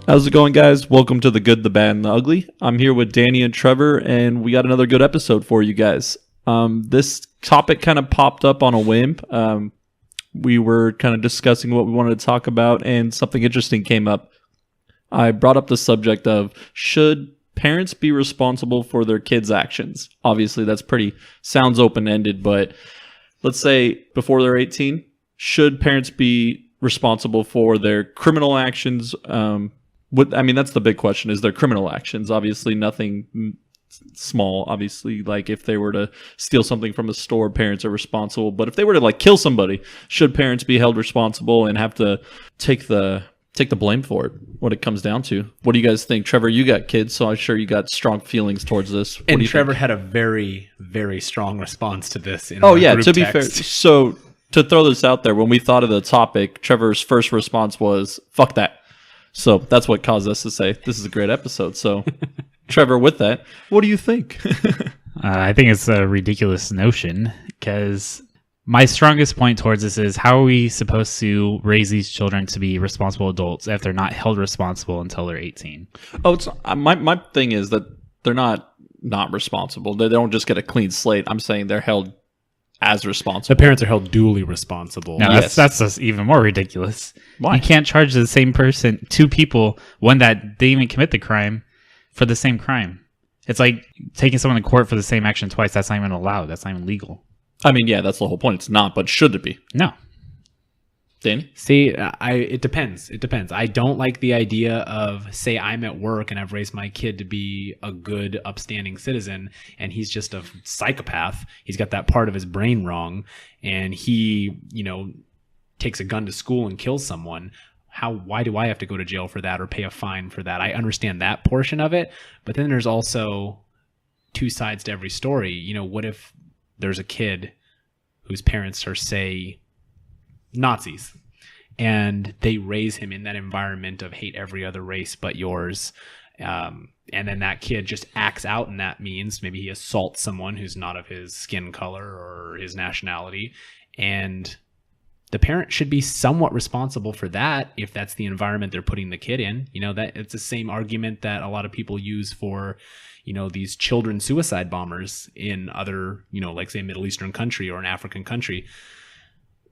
How's it going, guys? Welcome to The Good, the Bad, and the Ugly. I'm here with Danny and Trevor, and we got another good episode for you guys. This topic kind of popped up on a whim. We were kind of discussing what we wanted to talk about, and something interesting came up. I brought up the subject of, should parents be responsible for their kids' actions? Obviously, that's sounds open-ended, but let's say before they're 18, should parents be responsible for their criminal actions? That's the big question, is their criminal actions. Obviously, nothing small. Obviously, like if they were to steal something from a store, parents are responsible. But if they were to kill somebody, should parents be held responsible and have to take the blame for it? What it comes down to. What do you guys think? Trevor, you got kids, so I'm sure you got strong feelings towards this. What and Trevor think? Had a very, very strong response to this. To be fair, so to throw this out there, when we thought of the topic, Trevor's first response was, fuck that. So that's what caused us to say, this is a great episode. So, Trevor, with that, what do you think? I think it's a ridiculous notion, because my strongest point towards this is, how are we supposed to raise these children to be responsible adults if they're not held responsible until they're 18? Oh, it's my thing is that they're not responsible. They don't just get a clean slate. I'm saying they're held as responsible. The parents are held duly responsible. No, that's just even more ridiculous. Why? You can't charge the same person, two people, one that didn't even commit the crime, for the same crime. It's like taking someone to court for the same action twice. That's not even allowed. That's not even legal. I mean, yeah, that's the whole point. It's not, but should it be? No. Danny? See, it depends. It depends. I don't like the idea of, say, I'm at work and I've raised my kid to be a good, upstanding citizen, and he's just a psychopath. He's got that part of his brain wrong, and he, takes a gun to school and kills someone. Why do I have to go to jail for that or pay a fine for that? I understand that portion of it, but then there's also two sides to every story. What if there's a kid whose parents are, say, Nazis, and they raise him in that environment of hate every other race but yours, and then that kid just acts out in that means. Maybe he assaults someone who's not of his skin color or his nationality, and the parent should be somewhat responsible for that if that's the environment they're putting the kid in. That it's the same argument that a lot of people use for these children suicide bombers in other, like say Middle Eastern country or an African country.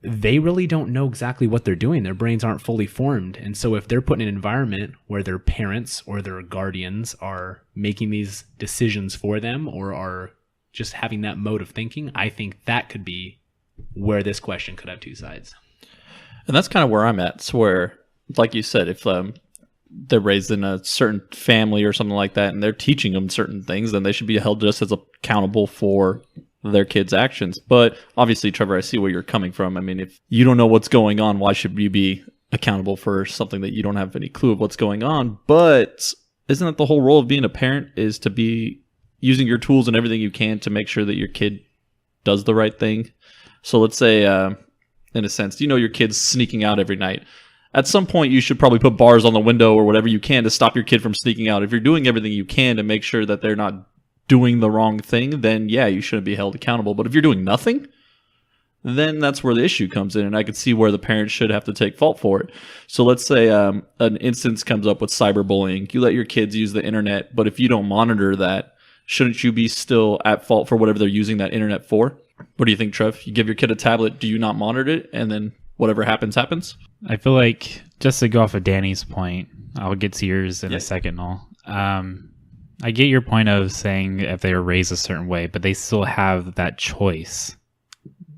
They really don't know exactly what they're doing. Their brains aren't fully formed. And so if they're put in an environment where their parents or their guardians are making these decisions for them or are just having that mode of thinking, I think that could be where this question could have two sides. And that's kind of where I'm at. It's where, like you said, if they're raised in a certain family or something like that and they're teaching them certain things, then they should be held just as accountable for their kids' actions. But obviously, Trevor, I see where you're coming from. I mean, if you don't know what's going on, why should you be accountable for something that you don't have any clue of what's going on? But isn't that the whole role of being a parent, is to be using your tools and everything you can to make sure that your kid does the right thing? So let's say, in a sense, your kid's sneaking out every night. At some point, you should probably put bars on the window or whatever you can to stop your kid from sneaking out. If you're doing everything you can to make sure that they're not doing the wrong thing, then yeah, you shouldn't be held accountable. But if you're doing nothing, then that's where the issue comes in, and I could see where the parents should have to take fault for it. So let's say an instance comes up with cyberbullying. You let your kids use the internet, but if you don't monitor that, shouldn't you be still at fault for whatever they're using that internet for? What do you think, Trev? You give your kid a tablet, do you not monitor it, and then whatever happens, happens? I feel like, just to go off of Danny's point, I'll get to yours in a second, all. I get your point of saying if they were raised a certain way, but they still have that choice.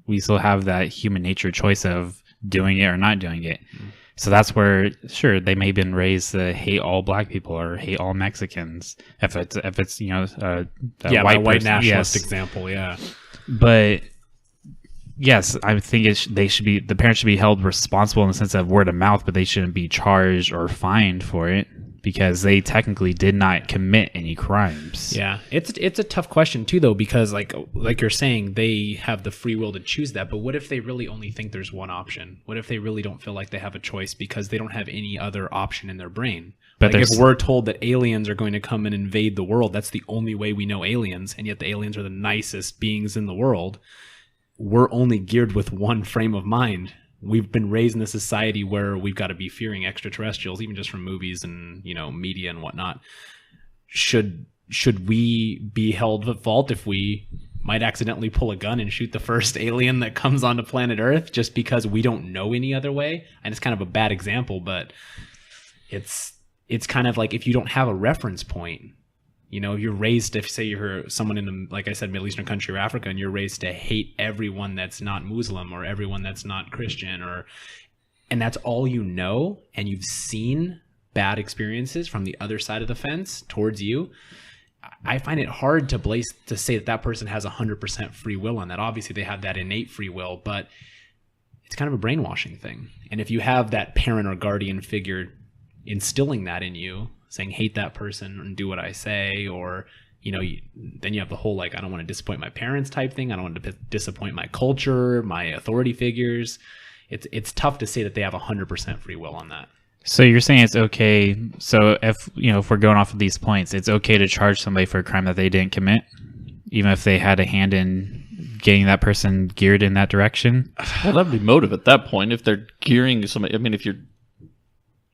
We still have that human nature choice of doing it or not doing it. Mm-hmm. So that's where, sure, they may have been raised to hate all black people or hate all Mexicans. If it's a white nationalist example, yeah. But yes, I think the parents should be held responsible in the sense of word of mouth, but they shouldn't be charged or fined for it, because they technically did not commit any crimes. Yeah, it's a tough question too, though, because like you're saying, they have the free will to choose that. But what if they really only think there's one option? What if they really don't feel like they have a choice because they don't have any other option in their brain? But if we're told that aliens are going to come and invade the world, that's the only way we know aliens, and yet the aliens are the nicest beings in the world. We're only geared with one frame of mind. we've been raised in a society where we've got to be fearing extraterrestrials, even just from movies and, media and whatnot. Should we be held at fault if we might accidentally pull a gun and shoot the first alien that comes onto planet Earth just because we don't know any other way? And it's kind of a bad example, but it's kind of like if you don't have a reference point, you're raised, if say you're someone in the, like I said, Middle Eastern country or Africa, and you're raised to hate everyone that's not Muslim or everyone that's not Christian, and that's all you know, and you've seen bad experiences from the other side of the fence towards you, I find it hard to say that person has 100% free will on that. Obviously, they have that innate free will, but it's kind of a brainwashing thing. And if you have that parent or guardian figure instilling that in you, saying hate that person and do what I say, or then you have the whole I don't want to disappoint my parents type thing. I don't want to disappoint my culture, my authority figures. It's tough to say that they have 100% free will on that. So you're saying it's okay. So if we're going off of these points, it's okay to charge somebody for a crime that they didn't commit, even if they had a hand in getting that person geared in that direction. Well, that'd be motive at that point if they're gearing somebody. I mean, if you're,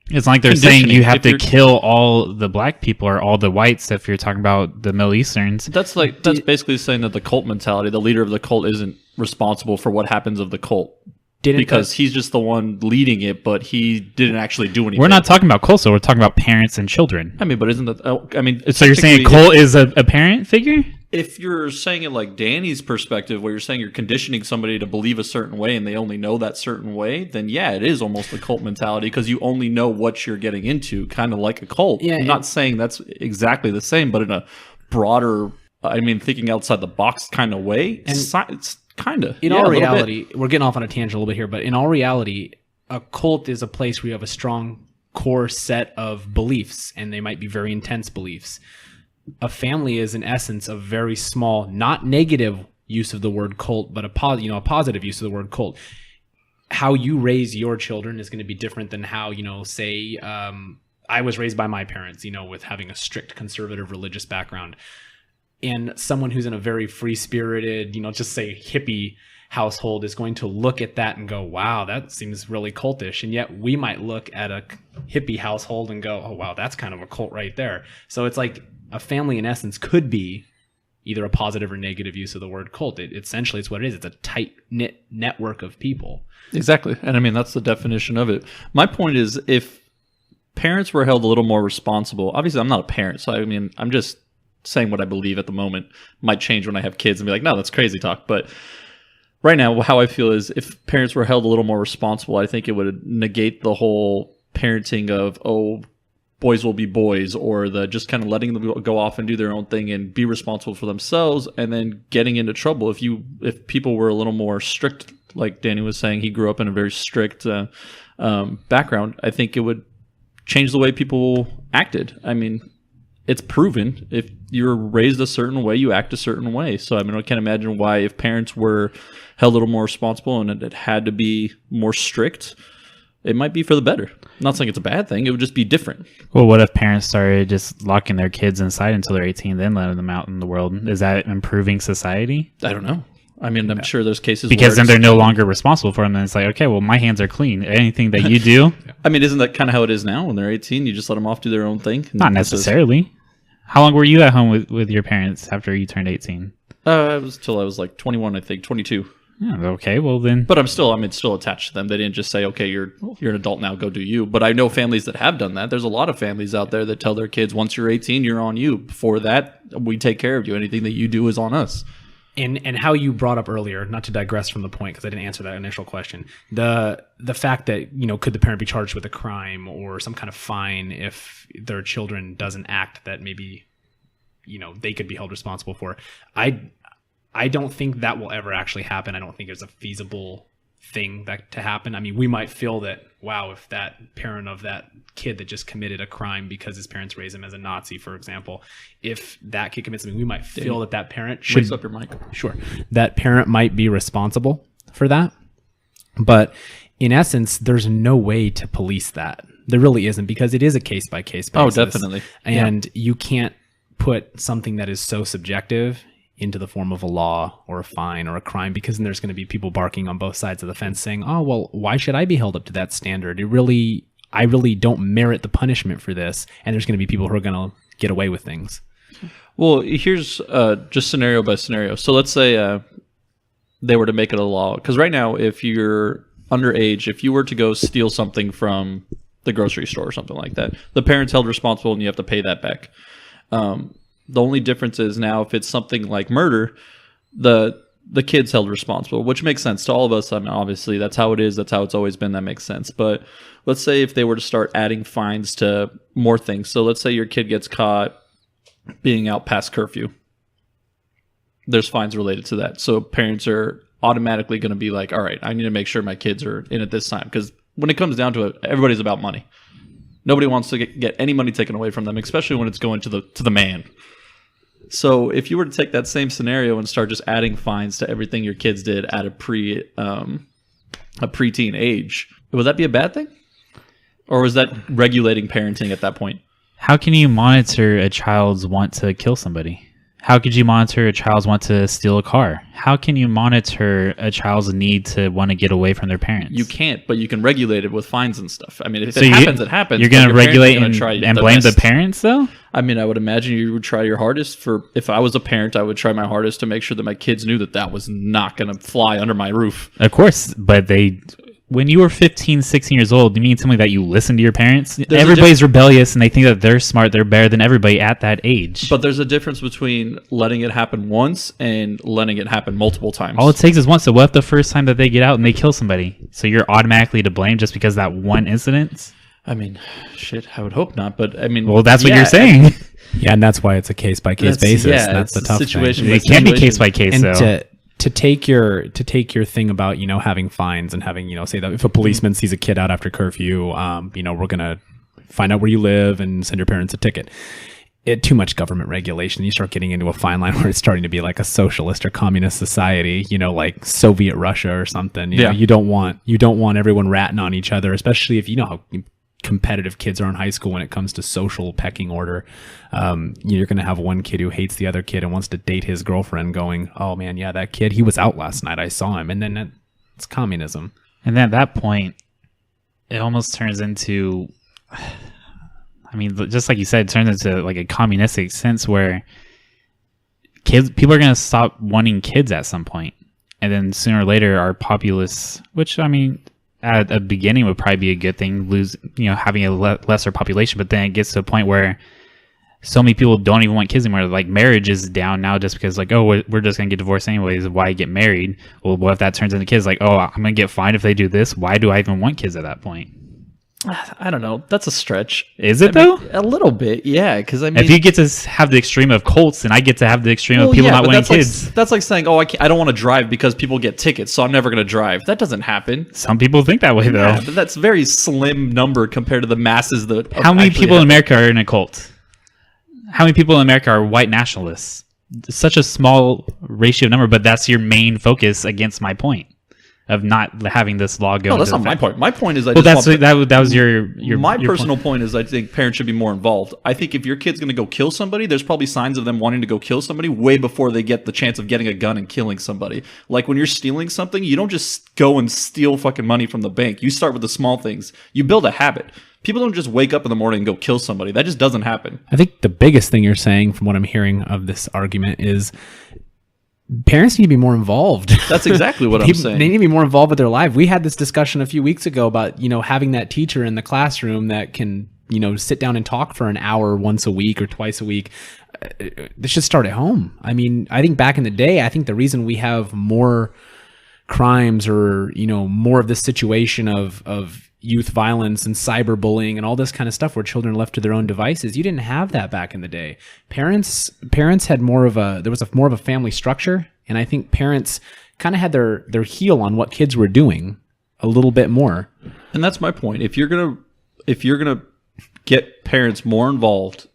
it's like they're saying you have to kill all the black people or all the whites if you're talking about the Middle Easterns. That's basically saying that the cult mentality, the leader of the cult, isn't responsible for what happens of the cult. Because he's just the one leading it, but he didn't actually do anything. We're not talking about cult, so we're talking about parents and children. I mean, but isn't that... so you're saying cult is a parent figure? If you're saying it like Danny's perspective, where you're saying you're conditioning somebody to believe a certain way and they only know that certain way, then yeah, it is almost a cult mentality because you only know what you're getting into, kind of like a cult. Yeah, I'm not saying that's exactly the same, but in a broader, thinking outside the box kind of way, it's kind of. In all reality, we're getting off on a tangent a little bit here, but in all reality, a cult is a place where you have a strong core set of beliefs, and they might be very intense beliefs. A family is, in essence, a very small, not negative use of the word cult, but a positive use of the word cult. How you raise your children is going to be different than how, say, I was raised by my parents, with having a strict conservative religious background. And someone who's in a very free-spirited, just say hippie household is going to look at that and go, wow, that seems really cultish. And yet we might look at a hippie household and go, oh, wow, that's kind of a cult right there. So it's like a family, in essence, could be either a positive or negative use of the word cult. Essentially, it's what it is. It's a tight-knit network of people. Exactly. And that's the definition of it. My point is, if parents were held a little more responsible, obviously I'm not a parent, so I'm just saying what I believe at the moment. Might change when I have kids and be like, no, that's crazy talk. But right now, how I feel is if parents were held a little more responsible, I think it would negate the whole parenting of, oh, boys will be boys, or the just kind of letting them go off and do their own thing and be responsible for themselves, and then getting into trouble. If people were a little more strict, like Danny was saying, he grew up in a very strict background, I think it would change the way people acted. It's proven if you're raised a certain way, you act a certain way. So, I can't imagine why, if parents were held a little more responsible and it had to be more strict, it might be for the better. I'm not saying it's a bad thing. It would just be different. Well, what if parents started just locking their kids inside until they're 18, then letting them out in the world? Is that improving society? I don't know. I'm sure there's cases because then they're no longer responsible for them. And it's like, okay, well, my hands are clean. Anything that you do. Isn't that kind of how it is now? When they're 18, you just let them off do their own thing? Not necessarily. How long were you at home with your parents after you turned 18? It was till I was like 21, I think, 22. Yeah, okay, well then. But I'm still attached to them. They didn't just say, okay, you're an adult now, go do you. But I know families that have done that. There's a lot of families out there that tell their kids, once you're 18, you're on you. Before that, we take care of you. Anything that you do is on us. And how you brought up earlier, not to digress from the point because I didn't answer that initial question, the fact that, could the parent be charged with a crime or some kind of fine if their children doesn't act that maybe, they could be held responsible for. I don't think that will ever actually happen. I don't think it's a feasible thing to happen. We might feel that, wow, if that parent of that kid that just committed a crime because his parents raised him as a Nazi, for example, if that kid commits something, we might feel that parent should... Raise up your mic. Sure. That parent might be responsible for that. But in essence, there's no way to police that. There really isn't, because it is a case-by-case basis. Oh, definitely. And you can't put something that is so subjective into the form of a law or a fine or a crime, because then there's going to be people barking on both sides of the fence saying, oh, well, why should I be held up to that standard? I really don't merit the punishment for this. And there's going to be people who are going to get away with things. Well, here's just scenario by scenario. So let's say they were to make it a law. Because right now, if you're underage, if you were to go steal something from the grocery store or something like that, the parent's held responsible and you have to pay that back. The only difference is now if it's something like murder, the kid's held responsible, which makes sense to all of us. I mean, obviously, that's how it is. That's how it's always been. That makes sense. But let's say if they were to start adding fines to more things. So let's say your kid gets caught being out past curfew. There's fines related to that. So parents are automatically going to be like, all right, I need to make sure my kids are in at this time. Because when it comes down to it, everybody's about money. Nobody wants to get any money taken away from them, especially when it's going to the man. So if you were to take that same scenario and start just adding fines to everything your kids did at a preteen age, would that be a bad thing? Or was that regulating parenting at that point? How can you monitor a child's want to kill somebody? How could you monitor a child's want to steal a car? How can you monitor a child's need to want to get away from their parents? You can't, but you can regulate it with fines and stuff. I mean, if it happens, it happens. You're going to regulate and blame the parents, though? I mean, I would imagine you would try your hardest if I was a parent, I would try my hardest to make sure that my kids knew that was not going to fly under my roof. Of course, but when you were 15, 16 years old, you mean something that you listen to your parents? Everybody's rebellious and they think that they're smart, they're better than everybody at that age. But there's a difference between letting it happen once and letting it happen multiple times. All it takes is once. So what if the first time that they get out and they kill somebody? So you're automatically to blame just because of that one incident? I mean, shit, I would hope not. But I mean, well, that's what you're saying. Yeah, and that's why it's a case-by-case basis. Yeah, that's the tough situation. It can't be case-by-case, though. To take your thing about, having fines and having, say that if a policeman sees a kid out after curfew, we're going to find out where you live and send your parents a ticket. Too much government regulation. You start getting into a fine line where it's starting to be like a socialist or communist society, like Soviet Russia or something. You don't want everyone ratting on each other, especially if you know how competitive kids are in high school when it comes to social pecking order. You're going to have one kid who hates the other kid and wants to date his girlfriend going, oh man, yeah, that kid, he was out last night. I saw him. And then it's communism. And then at that point, it almost turns into, I mean, just like you said, it turns into like a communistic sense where people are going to stop wanting kids at some point. And then sooner or later, our populace, which I mean, at the beginning would probably be a good thing, having a lesser population, but then it gets to a point where so many people don't even want kids anymore. Like marriage is down now just because like, oh, we're just going to get divorced anyways. Why get married? Well, what if that turns into kids? Like, oh, I'm going to get fined if they do this. Why do I even want kids at that point? I don't know. That's a stretch. Is it though? A little bit, yeah. Because I mean, if you get to have the extreme of cults, and I get to have the extreme of people not wanting kids. That's like saying, "Oh, I don't want to drive because people get tickets, so I'm never going to drive." That doesn't happen. Some people think that way, though. Yeah, but that's a very slim number compared to the masses that. How many people in America are in a cult? How many people in America are white nationalists? Such a small ratio number, but that's your main focus against my point of not having this law go. No, that's not my point. My point is, that was your my your personal point. point is I think parents should be more involved. I think if your kid's going to go kill somebody, there's probably signs of them wanting to go kill somebody way before they get the chance of getting a gun and killing somebody. Like when you're stealing something, you don't just go and steal fucking money from the bank. You start with the small things. You build a habit. People don't just wake up in the morning and go kill somebody. That just doesn't happen. I think the biggest thing you're saying from what I'm hearing of this argument is parents need to be more involved. That's exactly what I'm saying. They need to be more involved with their life. We had this discussion a few weeks ago about, having that teacher in the classroom that can, sit down and talk for an hour once a week or twice a week. This should start at home. I mean, I think back in the day, I think the reason we have more crimes or, more of this situation of youth violence and cyberbullying and all this kind of stuff where children are left to their own devices. You didn't have that back in the day. Parents had more of a family structure. And I think parents kind of had their heel on what kids were doing a little bit more. And that's my point. If you're going to get parents more involved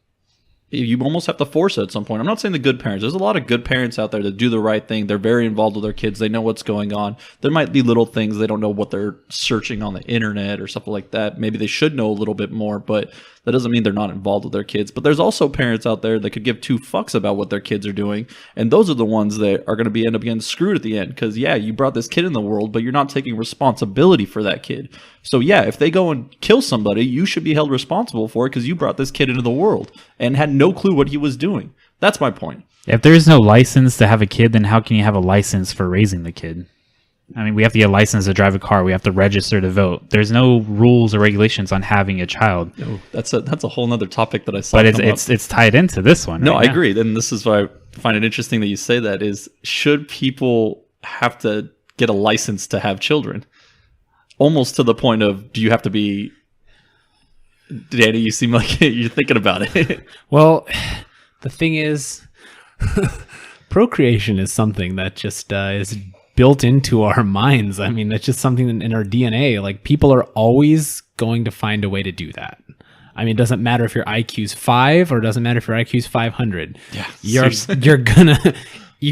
you almost have to force it at some point. I'm not saying the good parents. There's a lot of good parents out there that do the right thing. They're very involved with their kids. They know what's going on. There might be little things they don't know what they're searching on the internet or something like that. Maybe they should know a little bit more, but that doesn't mean they're not involved with their kids. But there's also parents out there that could give two fucks about what their kids are doing, and those are the ones that are going to end up getting screwed at the end. Because yeah, you brought this kid in the world, but you're not taking responsibility for that kid. So yeah, if they go and kill somebody, you should be held responsible for it because you brought this kid into the world and had no clue what he was doing. That's my point. If there's no license to have a kid, then how can you have a license for raising the kid? I mean, we have to get a license to drive a car. We have to register to vote. There's no rules or regulations on having a child. Oh, that's a whole nother topic that I saw. But it's tied into this one. No, right I agree. And this is why I find it interesting that you say that is, should people have to get a license to have children? Almost to the point of, do you have to be... Danny, you seem like you're thinking about it. Well, the thing is, procreation is something that just is built into our minds. I mean, that's just something in our DNA. Like, people are always going to find a way to do that. I mean, it doesn't matter if your IQ's 5 or it doesn't matter if your IQ's 500. Yeah, you're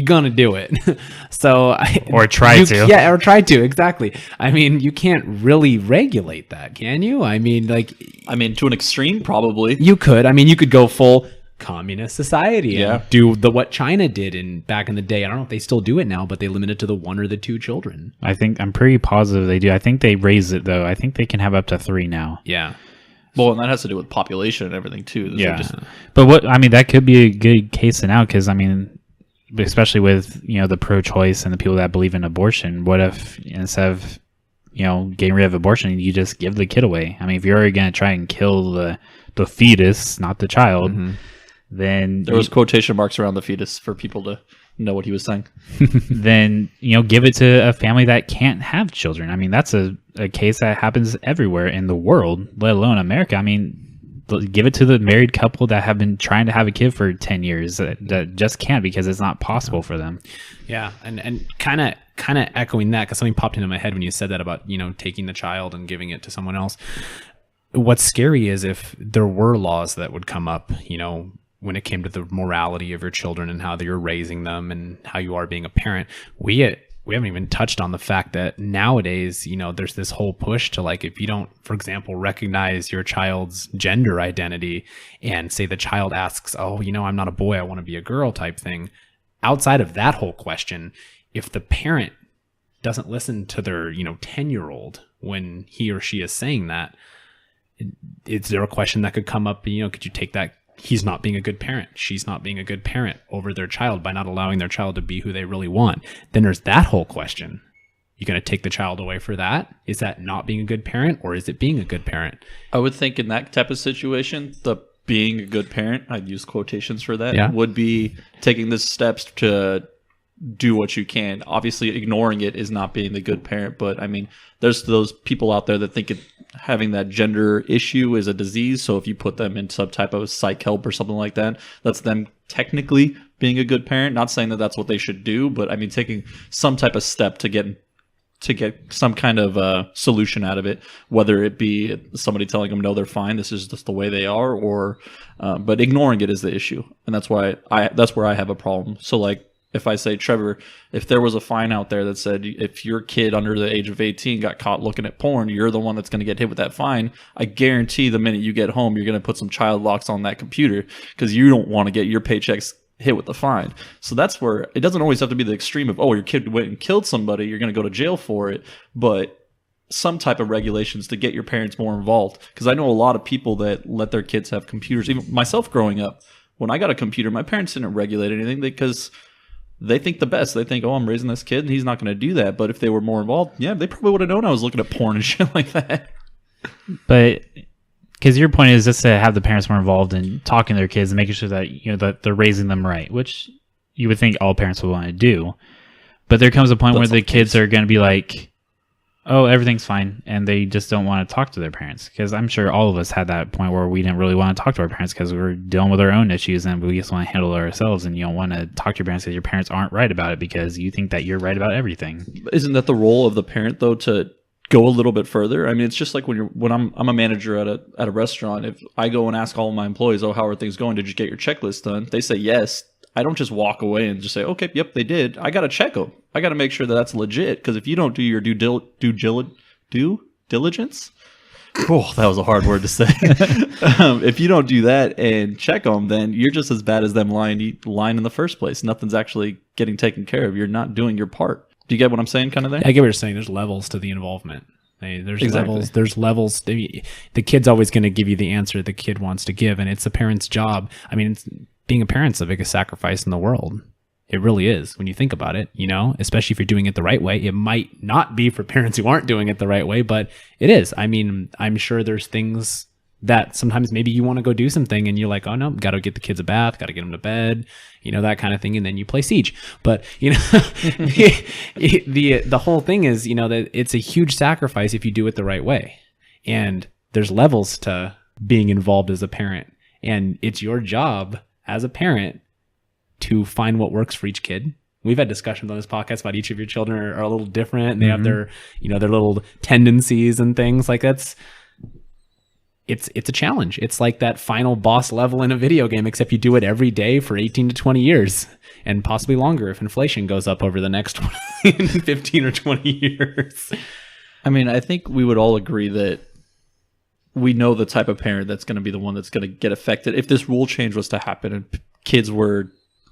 gonna do it. So or try to. Yeah, or try to, exactly. I mean, you can't really regulate that, can you? I mean, to an extreme, probably. You could. I mean, you could go full communist society and Yeah. do what China did back in the day. I don't know if they still do it now, but they limit it to the 1 or the 2 children. I'm pretty positive they do. I think they raise it though. I think they can have up to 3 now. Yeah. Well, and that has to do with population and everything too. Those are just- But that could be a good case to now, because I mean, especially with the pro-choice and the people that believe in abortion, what if instead of getting rid of abortion, you just give the kid away? I mean, if you're already going to try and kill the fetus, not the child, then there was quotation marks around the fetus for people to know what he was saying. then give it to a family that can't have children. I mean, that's a case that happens everywhere in the world, let alone America. I mean, give it to the married couple that have been trying to have a kid for 10 years that just can't because it's not possible for them. Yeah, and kind of echoing that, because something popped into my head when you said that about taking the child and giving it to someone else. What's scary is if there were laws that would come up, when it came to the morality of your children and how you're raising them and how you are being a parent. We haven't even touched on the fact that nowadays, there's this whole push to, like, if you don't, for example, recognize your child's gender identity and say the child asks, oh, I'm not a boy, I want to be a girl type thing. Outside of that whole question, if the parent doesn't listen to their, 10-year-old when he or she is saying that, is there a question that could come up? Could you take that? He's not being a good parent. She's not being a good parent over their child by not allowing their child to be who they really want. Then there's that whole question. You're going to take the child away for that? Is that not being a good parent, or is it being a good parent? I would think in that type of situation, the being a good parent, I'd use quotations for that, Yeah. would be taking the steps to do what you can. Obviously, ignoring it is not being the good parent, but I mean, there's those people out there that think having that gender issue is a disease. So if you put them in some type of psych help or something like that, that's them technically being a good parent. Not saying that that's what they should do, but I mean, taking some type of step to get some kind of solution out of it, whether it be somebody telling them, no, they're fine, this is just the way they are, or but ignoring it is the issue. And that's where I have a problem. So like, if I say, Trevor, if there was a fine out there that said if your kid under the age of 18 got caught looking at porn, you're the one that's going to get hit with that fine, I guarantee the minute you get home, you're going to put some child locks on that computer because you don't want to get your paychecks hit with the fine. So that's where it doesn't always have to be the extreme of, oh, your kid went and killed somebody, you're going to go to jail for it, but some type of regulations to get your parents more involved. Because I know a lot of people that let their kids have computers. Even myself growing up, when I got a computer, my parents didn't regulate anything because they think the best. They think, oh, I'm raising this kid and he's not going to do that. But if they were more involved, yeah, they probably would have known I was looking at porn and shit like that. But because your point is just to have the parents more involved in talking to their kids and making sure that that they're raising them right, which you would think all parents would want to do. But there comes a point where the kids are going to be like, oh, everything's fine, and they just don't want to talk to their parents. Because I'm sure all of us had that point where we didn't really want to talk to our parents because we were dealing with our own issues and we just want to handle it ourselves, and you don't want to talk to your parents because your parents aren't right about it because you think that you're right about everything. Isn't that the role of the parent, though, to go a little bit further. I mean, it's just like when I'm a manager at a restaurant. If I go and ask all of my employees, "Oh, how are things going? Did you get your checklist done?" They say yes. I don't just walk away and just say, "Okay, yep, they did." I got to check them. I got to make sure that that's legit, because if you don't do your due diligence, oh, that was a hard word to say. If you don't do that and check them, then you're just as bad as them lying in the first place. Nothing's actually getting taken care of. You're not doing your part. Do you get what I'm saying kind of there? I get what you're saying. There's levels to the involvement. There's Exactly. levels. There's levels. The kid's always going to give you the answer the kid wants to give, and it's the parent's job. I mean, being a parent's the biggest sacrifice in the world. It really is when you think about it, especially if you're doing it the right way. It might not be for parents who aren't doing it the right way, but it is. I mean, I'm sure there's things that sometimes maybe you want to go do something and you're like, oh no, got to get the kids a bath, got to get them to bed, that kind of thing. And then you play Siege. But, the whole thing is, that it's a huge sacrifice if you do it the right way. And there's levels to being involved as a parent. And it's your job as a parent to find what works for each kid. We've had discussions on this podcast about each of your children are a little different, and they have their little tendencies and things like that's. It's a challenge. It's like that final boss level in a video game, except you do it every day for 18 to 20 years and possibly longer if inflation goes up over the next 15 or 20 years. I mean, I think we would all agree that we know the type of parent that's going to be the one that's going to get affected. If this rule change was to happen and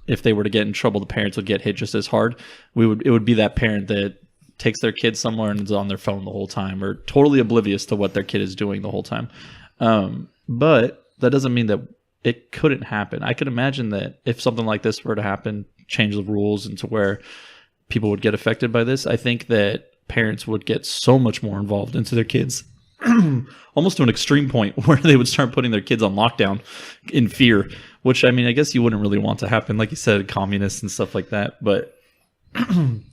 if they were to get in trouble, the parents would get hit just as hard. It would be that parent that takes their kid somewhere and is on their phone the whole time, or totally oblivious to what their kid is doing the whole time. But that doesn't mean that it couldn't happen. I could imagine that if something like this were to happen, change the rules into where people would get affected by this, I think that parents would get so much more involved into their kids, almost to an extreme point where they would start putting their kids on lockdown in fear, which, I mean, I guess you wouldn't really want to happen. Like you said, communists and stuff like that, but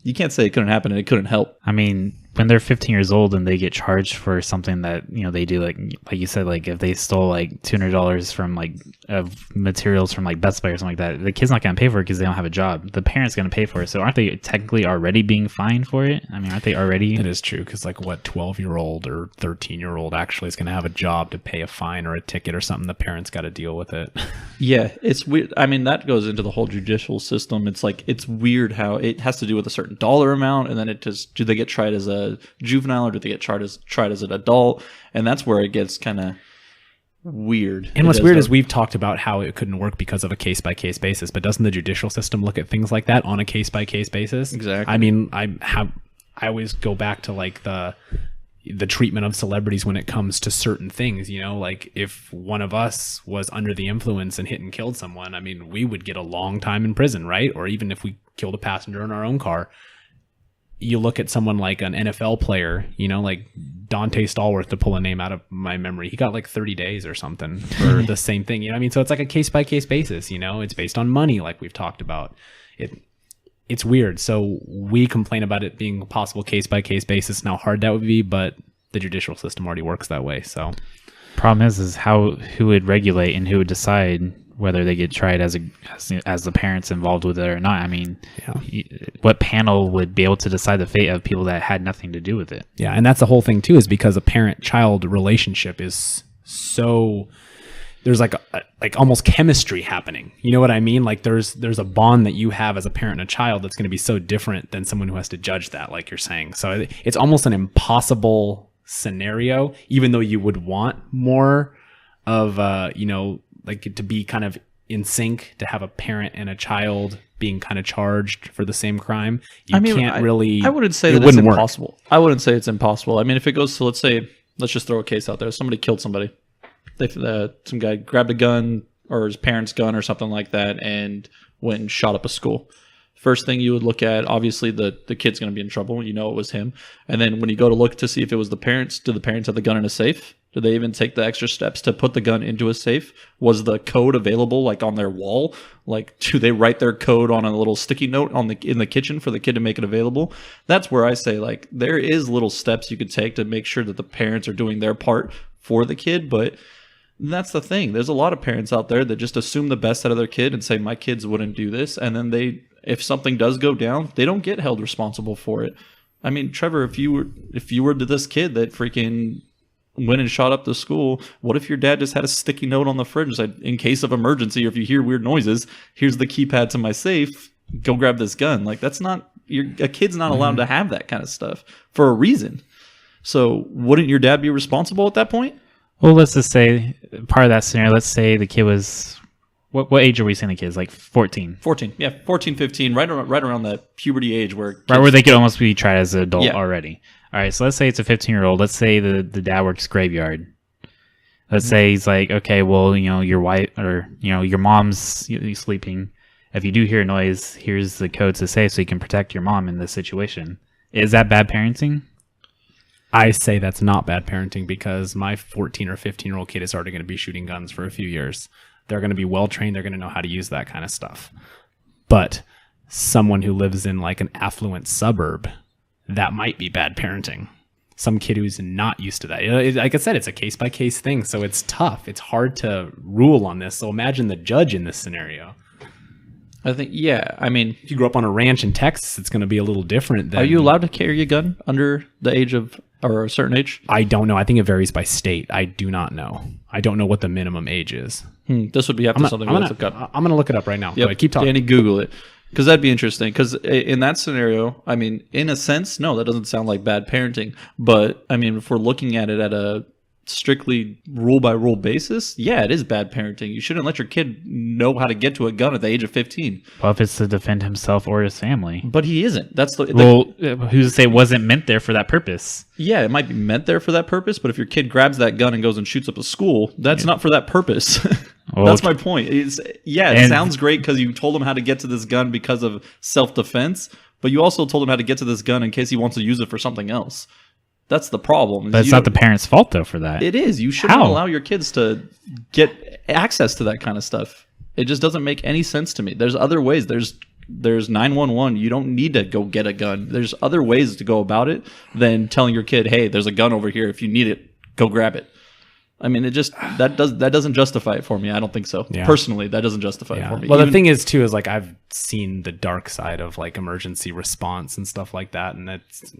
you can't say it couldn't happen and it couldn't help. I mean, when they're 15 years old and they get charged for something that they do, like you said, like if they stole like $200 from like of materials from like Best Buy or something like that, the kid's not going to pay for it because they don't have a job. The parent's going to pay for it. So aren't they technically already being fined for it? I mean, aren't they already? It is true, because like what 12-year-old or 13-year-old actually is going to have a job to pay a fine or a ticket or something? The parents got to deal with it. Yeah, it's weird. I mean, that goes into the whole judicial system. It's like, it's weird how it has to do with a certain dollar amount, and then do they get tried as a juvenile or do they get tried as an adult? And that's where it gets kind of weird. And what's weird is we've talked about how it couldn't work because of a case-by-case basis, but doesn't the judicial system look at things like that on a case-by-case basis? Exactly. I mean, I always go back to like the treatment of celebrities when it comes to certain things, like if one of us was under the influence and hit and killed someone, I mean, we would get a long time in prison, right? Or even if we killed a passenger in our own car. You look at someone like an NFL player, like Dante Stallworth, to pull a name out of my memory. He got like 30 days or something for the same thing. I mean? So it's like a case-by-case basis, it's based on money, like we've talked about. It's weird. So we complain about it being a possible case-by-case basis and how hard that would be, but the judicial system already works that way. So problem is who would regulate and who would decide whether they get tried as the parents involved with it or not. I mean, what panel would be able to decide the fate of people that had nothing to do with it? Yeah, and that's the whole thing too, is because a parent-child relationship is so, there's like almost chemistry happening. You know what I mean? Like there's a bond that you have as a parent and a child that's going to be so different than someone who has to judge that, like you're saying. So it's almost an impossible scenario, even though you would want more of like to be kind of in sync, to have a parent and a child being kind of charged for the same crime. I wouldn't say that it's impossible. I wouldn't say it's impossible. I mean, if it goes to, let's just throw a case out there. Somebody killed somebody. Some guy grabbed a gun or his parents' gun or something like that and went and shot up a school. First thing you would look at, obviously the kid's going to be in trouble. It was him. And then when you go to look to see if it was the parents, do the parents have the gun in a safe? Did they even take the extra steps to put the gun into a safe? Was the code available like on their wall? Like, do they write their code on a little sticky note in the kitchen for the kid to make it available? That's where I say, like, there is little steps you could take to make sure that the parents are doing their part for the kid. But that's the thing. There's a lot of parents out there that just assume the best out of their kid and say, my kids wouldn't do this. And then if something does go down, they don't get held responsible for it. I mean, Trevor, if you were to this kid that freaking went and shot up the school, what if your dad just had a sticky note on the fridge and said, in case of emergency, or if you hear weird noises, here's the keypad to my safe, go grab this gun. Like, that's not, a kid's not allowed to have that kind of stuff for a reason. So wouldn't your dad be responsible at that point? Well, let's just say part of that scenario, let's say the kid was, what age are we saying the kid is? Like 14? 14. Yeah, 14, 15, right around that puberty age where kids, right where they could almost be tried as an adult already. All right, so let's say it's a 15-year-old. Let's say the dad works graveyard. Let's say he's like, okay, well, your wife or, your mom's sleeping. If you do hear a noise, here's the code to say so you can protect your mom in this situation. Is that bad parenting? I say that's not bad parenting because my 14 or 15-year-old kid is already going to be shooting guns for a few years. They're going to be well-trained. They're going to know how to use that kind of stuff. But someone who lives in like an affluent suburb, that might be bad parenting. Some kid who's not used to that. Like I said, it's a case-by-case thing, so it's tough. It's hard to rule on this. So imagine the judge in this scenario. I think, yeah. I mean, if you grew up on a ranch in Texas, it's going to be a little different. Are you allowed to carry a gun under the age of, or a certain age? I don't know. I think it varies by state. I do not know. I don't know what the minimum age is. This would be something we look up. I'm going to look it up right now. Yep. Keep talking. Danny, Google it. Because that'd be interesting. Because in that scenario, I mean, in a sense, no, that doesn't sound like bad parenting. But, I mean, if we're looking at it at a strictly rule-by-rule basis, yeah, it is bad parenting. You shouldn't let your kid know how to get to a gun at the age of 15. Well, if it's to defend himself or his family. But he isn't. That's who's to say it wasn't meant there for that purpose? Yeah, it might be meant there for that purpose, but if your kid grabs that gun and goes and shoots up a school, that's not for that purpose. Well, that's my point. It sounds great because you told him how to get to this gun because of self-defense, but you also told him how to get to this gun in case he wants to use it for something else. That's the problem. But it's not the parents' fault, though, for that. It is. You shouldn't allow your kids to get access to that kind of stuff. It just doesn't make any sense to me. There's other ways. There's 911. You don't need to go get a gun. There's other ways to go about it than telling your kid, hey, there's a gun over here. If you need it, go grab it. I mean, that doesn't justify it for me. I don't think so. Yeah. Personally, that doesn't justify it for me. Well, the thing is, too, is like I've seen the dark side of like emergency response and stuff like that, and that's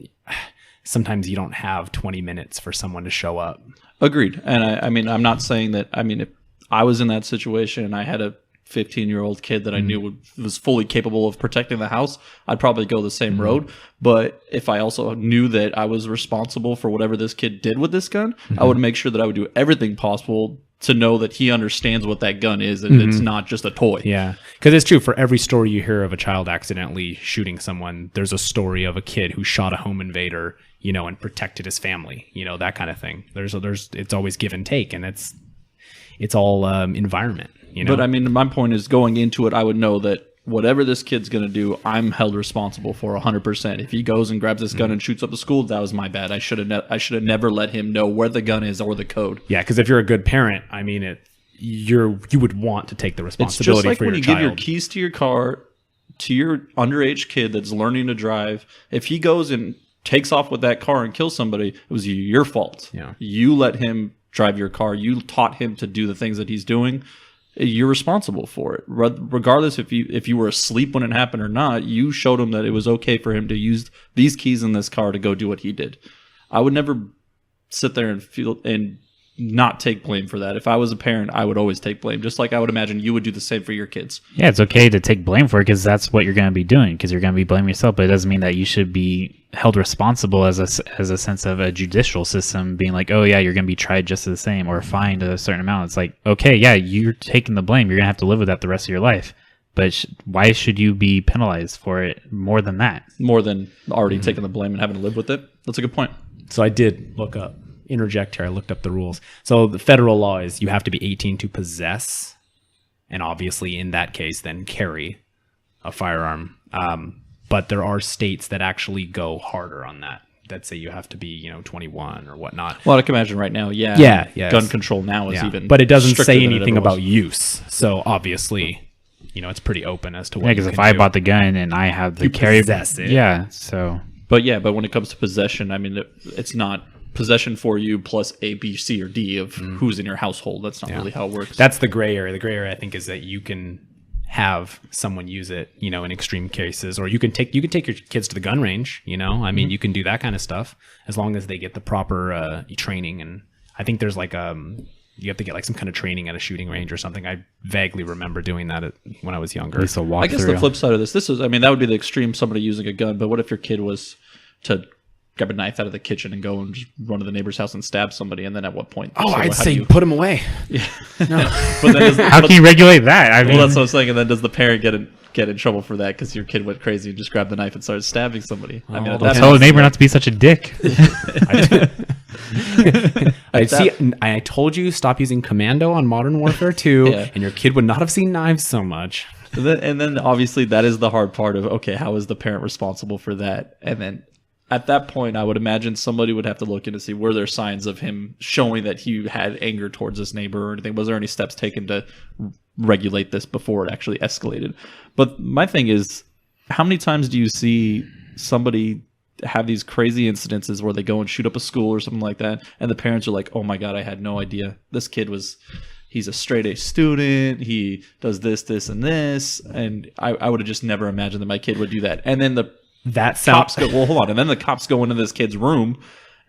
sometimes you don't have 20 minutes for someone to show up. Agreed. And I mean, I'm not saying that. I mean, if I was in that situation and I had a 15-year-old kid that I knew was fully capable of protecting the house, I'd probably go the same road. But if I also knew that I was responsible for whatever this kid did with this gun, I would make sure that I would do everything possible to know that he understands what that gun is and it's not just a toy. Yeah, because it's true. For every story you hear of a child accidentally shooting someone, there's a story of a kid who shot a home invader, and protected his family, that kind of thing. It's always give and take, and it's all environment. But I mean, my point is, going into it, I would know that whatever this kid's going to do, I'm held responsible for 100%. If he goes and grabs this gun and shoots up a school, that was my bad. I should have never let him know where the gun is or the code. Yeah, because if you're a good parent, I mean, you would want to take the responsibility for your child. It's just like when you give your keys to your car to your underage kid that's learning to drive. If he goes and takes off with that car and kills somebody, it was your fault. Yeah. You let him drive your car. You taught him to do the things that he's doing. You're responsible for it. Regardless if you were asleep when it happened or not, you showed him that it was okay for him to use these keys in this car to go do what he did. I would never sit there and feel and not take blame for that. If I was a parent, I would always take blame, just like I would imagine you would do the same for your kids. Yeah, it's okay to take blame for it because that's what you're going to be doing, because you're going to be blaming yourself, but it doesn't mean that you should be held responsible as a sense of a judicial system being like, oh yeah, you're going to be tried just the same or fined a certain amount. It's like, okay, yeah, you're taking the blame. You're going to have to live with that the rest of your life. But why should you be penalized for it more than that? More than already taking the blame and having to live with it? That's a good point. So I did interject here. I looked up the rules. So the federal law is you have to be 18 to possess, and obviously in that case then carry a firearm. But there are states that actually go harder on that say you have to be 21 or whatnot. Well, I can imagine right now, yeah, gun control now is even, but it doesn't say anything about use. So obviously, it's pretty open as to what. Yeah, because if I bought the gun and I have the carry, possess it. Yeah, so. But when it comes to possession, I mean, it's not possession for you plus A, B, C, or D of who's in your household. That's not really how it works. That's the gray area. The gray area, I think, is that you can have someone use it, you know, in extreme cases, or you can take your kids to the gun range, you know, I mean, you can do that kind of stuff as long as they get the proper training. And I think there's like you have to get like some kind of training at a shooting range or something. I vaguely remember doing that when I was younger. I guess the flip side of this is, I mean, that would be the extreme, somebody using a gun, but what if your kid was to grab a knife out of the kitchen and go and just run to the neighbor's house and stab somebody, and then at what point? I'd say put him away. Yeah. No. But then how can you regulate that? I mean, well, that's what I'm saying. And then does the parent get in trouble for that because your kid went crazy and just grabbed the knife and started stabbing somebody? I mean, tell the neighbor not to be such a dick. I told you stop using commando on Modern Warfare 2, and your kid would not have seen knives so much. And then obviously that is the hard part of, okay, how is the parent responsible for that? And then at that point, I would imagine somebody would have to look in to see were there signs of him showing that he had anger towards this neighbor or anything. Was there any steps taken to regulate this before it actually escalated? But my thing is, how many times do you see somebody have these crazy incidences where they go and shoot up a school or something like that, and the parents are like, oh my God, I had no idea. This kid he's a straight A student. He does this, and this. And I would have just never imagined that my kid would do that. And then cops go, well, hold on. And then the cops go into this kid's room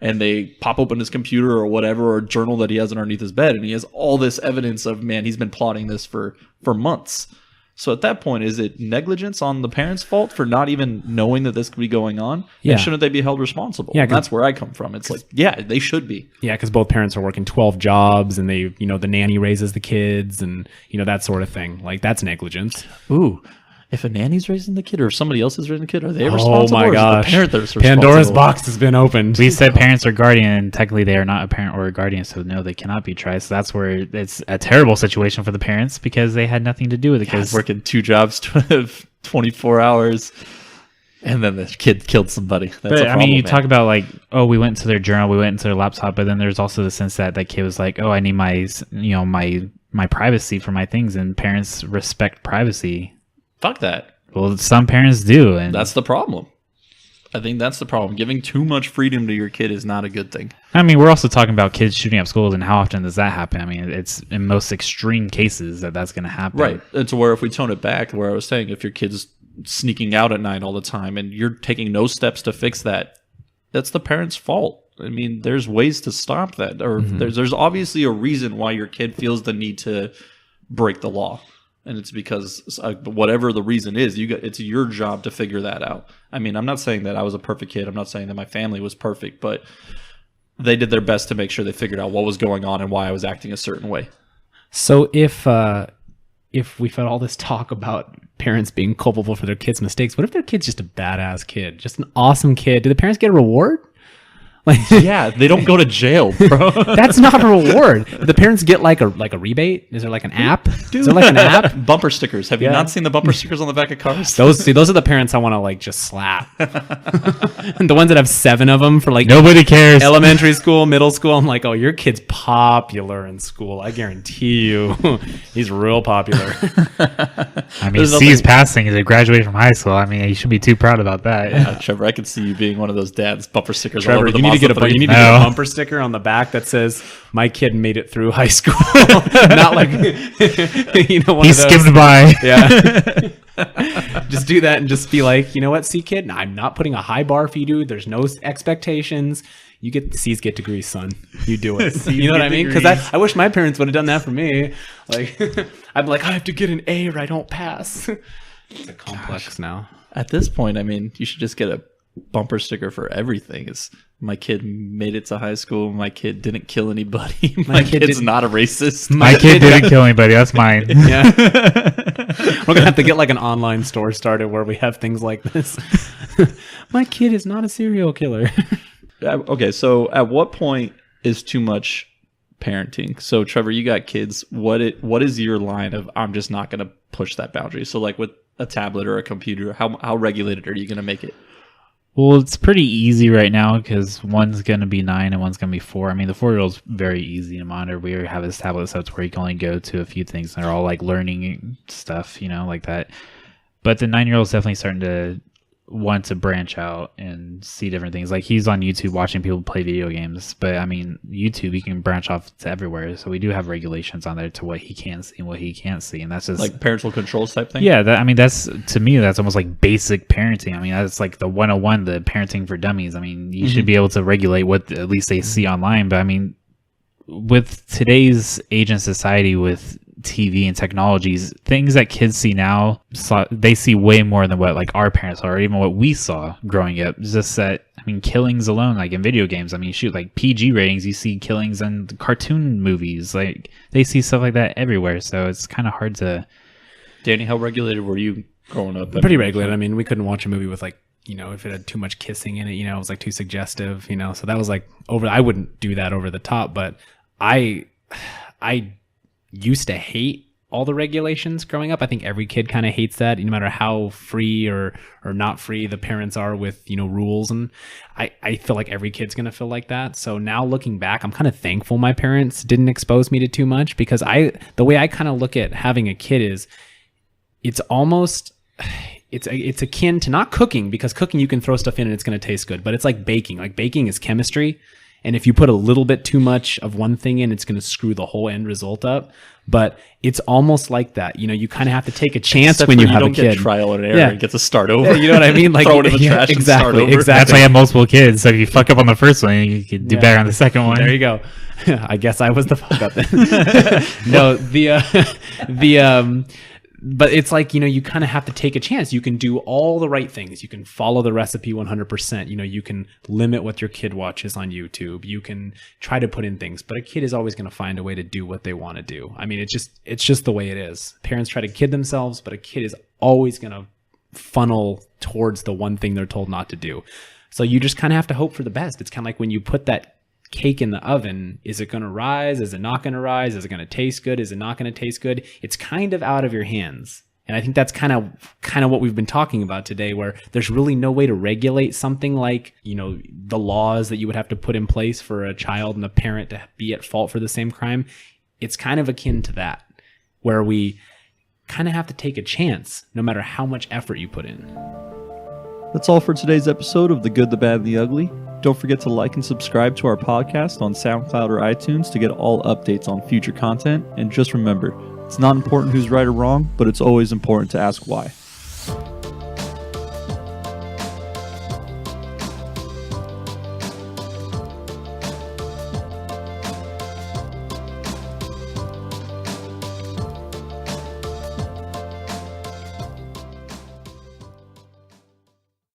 and they pop open his computer or whatever, or a journal that he has underneath his bed. And he has all this evidence of, man, he's been plotting this for months. So at that point, is it negligence on the parents' fault for not even knowing that this could be going on? Yeah. And shouldn't they be held responsible? Yeah, and that's where I come from. It's like, yeah, they should be. Yeah, because both parents are working 12 jobs and they, you know, the nanny raises the kids and, you know, that sort of thing. Like, that's negligence. Ooh. If a nanny's raising the kid or if somebody else is raising the kid, are they responsible? Oh my gosh. Or is it the parent that's responsible? Pandora's box has been opened. We said parents or guardian, and technically they are not a parent or a guardian, so no, they cannot be tried. So that's where it's a terrible situation for the parents because they had nothing to do with it. Because working 2 jobs, 24 hours, and then the kid killed somebody. That's but a problem, I mean, you man. talk about like, oh, we went into their journal, we went into their laptop, but then there's also the sense that that kid was like, oh, I need my privacy for my things, and parents respect privacy. Fuck that. Well, some parents do, and that's the problem. I think that's the problem. Giving too much freedom to your kid is not a good thing. I mean, we're also talking about kids shooting up schools, and how often does that happen? I mean, it's in most extreme cases that's going to happen. Right. It's where if we tone it back, where I was saying, if your kid's sneaking out at night all the time and you're taking no steps to fix that, that's the parent's fault. I mean, there's ways to stop that, or there's obviously a reason why your kid feels the need to break the law. And it's because whatever the reason is, it's your job to figure that out. I mean, I'm not saying that I was a perfect kid. I'm not saying that my family was perfect, but they did their best to make sure they figured out what was going on and why I was acting a certain way. So if we've had all this talk about parents being culpable for their kids' mistakes, what if their kid's just a badass kid, just an awesome kid? Do the parents get a reward? Like, yeah, they don't go to jail, bro. That's not a reward. The parents get like a rebate. Is there like an app? Dude. Is there like an app? Bumper stickers. Have you not seen the bumper stickers on the back of cars? Those are the parents I want to like just slap. And the ones that have 7 of them for like nobody cares. Elementary school, middle school. I'm like, oh, your kid's popular in school. I guarantee you, he's real popular. I mean, C's passing is a graduate from high school. I mean, you should be too proud about that. Yeah, Trevor, I could see you being one of those dads bumper stickers. Trevor, all over the you need to get a bumper sticker on the back that says "My kid made it through high school." Not like one he of those. skimmed by. Yeah. Just do that and just be like, you know what, C kid, I'm not putting a high bar for you, dude. There's no expectations. You get C's get degrees, son. You do it. You know what I mean? Because I wish my parents would have done that for me. Like, I'd be like, I have to get an A or I don't pass. It's a complex now. At this point, I mean, you should just get a bumper sticker for everything. Is my kid made it to high school? My kid didn't kill anybody. My kid's not a racist. My kid didn't kill anybody. That's mine. Yeah. We're gonna have to get like an online store started where we have things like this. My kid is not a serial killer. Okay, so at what point is too much parenting? So Trevor, you got kids. What is your line of I'm just not gonna push that boundary? So like with a tablet or a computer, how regulated are you gonna make it? Well, it's pretty easy right now because one's going to be 9 and one's going to be 4. I mean, the 4-year-old's very easy to monitor. We have this tablet set where you can only go to a few things. They're all like learning stuff, you know, like that. But the 9-year-old's definitely starting to want to branch out and see different things. Like he's on YouTube watching people play video games, but I mean, YouTube, he can branch off to everywhere. So we do have regulations on there to what he can see and what he can't see. And that's just like parental controls type thing. Yeah. I mean, that's, to me, that's almost like basic parenting. I mean, that's like the 101, the parenting for dummies. I mean, you should be able to regulate what at least they see online. But I mean, with today's age and society, with TV and technologies, things that kids see now, they see way more than what like our parents saw, or even what we saw growing up. It's just that, I mean, killings alone, like in video games, I mean, shoot, like PG ratings, you see killings in cartoon movies, like they see stuff like that everywhere. So it's kind of hard to. Danny, how regulated were you growing up? Pretty regulated. I mean, we couldn't watch a movie with like, you know, if it had too much kissing in it, you know, it was like too suggestive, you know, so that was like I wouldn't do that over the top, but I used to hate all the regulations growing up. I think every kid kind of hates that, no matter how free or not free the parents are with, you know, rules. And I feel like every kid's going to feel like that. So now looking back, I'm kind of thankful my parents didn't expose me to too much, because the way I kind of look at having a kid is it's almost, it's akin to not cooking, because cooking, you can throw stuff in and it's going to taste good, but it's like baking. Like baking is chemistry. And if you put a little bit too much of one thing in, it's going to screw the whole end result up. But it's almost like that. You know, you kind of have to take a chance Except when you you have a don't kid. get trial and error and get to start over. Yeah, you know what I mean? Like throw it in the trash and start over. Exactly. That's why I have multiple kids. So if you fuck up on the first one, you can do better on the second one. There you go. I guess I was the fuck up then. No, but it's like, you know, you kind of have to take a chance. You can do all the right things. You can follow the recipe 100%. You know, you can limit what your kid watches on YouTube. You can try to put in things, but a kid is always going to find a way to do what they want to do. I mean, it's just the way it is. Parents try to kid themselves, but a kid is always going to funnel towards the one thing they're told not to do. So you just kind of have to hope for the best. It's kind of like when you put that cake in the oven, is it going to rise? Is it not going to rise? Is it going to taste good? Is it not going to taste good? It's kind of out of your hands. And I think that's kind of what we've been talking about today, where there's really no way to regulate something like, you know, the laws that you would have to put in place for a child and a parent to be at fault for the same crime. It's kind of akin to that, where we kind of have to take a chance no matter how much effort you put in. That's all for today's episode of The Good, the Bad, and the Ugly. Don't forget to like and subscribe to our podcast on SoundCloud or iTunes to get all updates on future content. And just remember, it's not important who's right or wrong, but it's always important to ask why.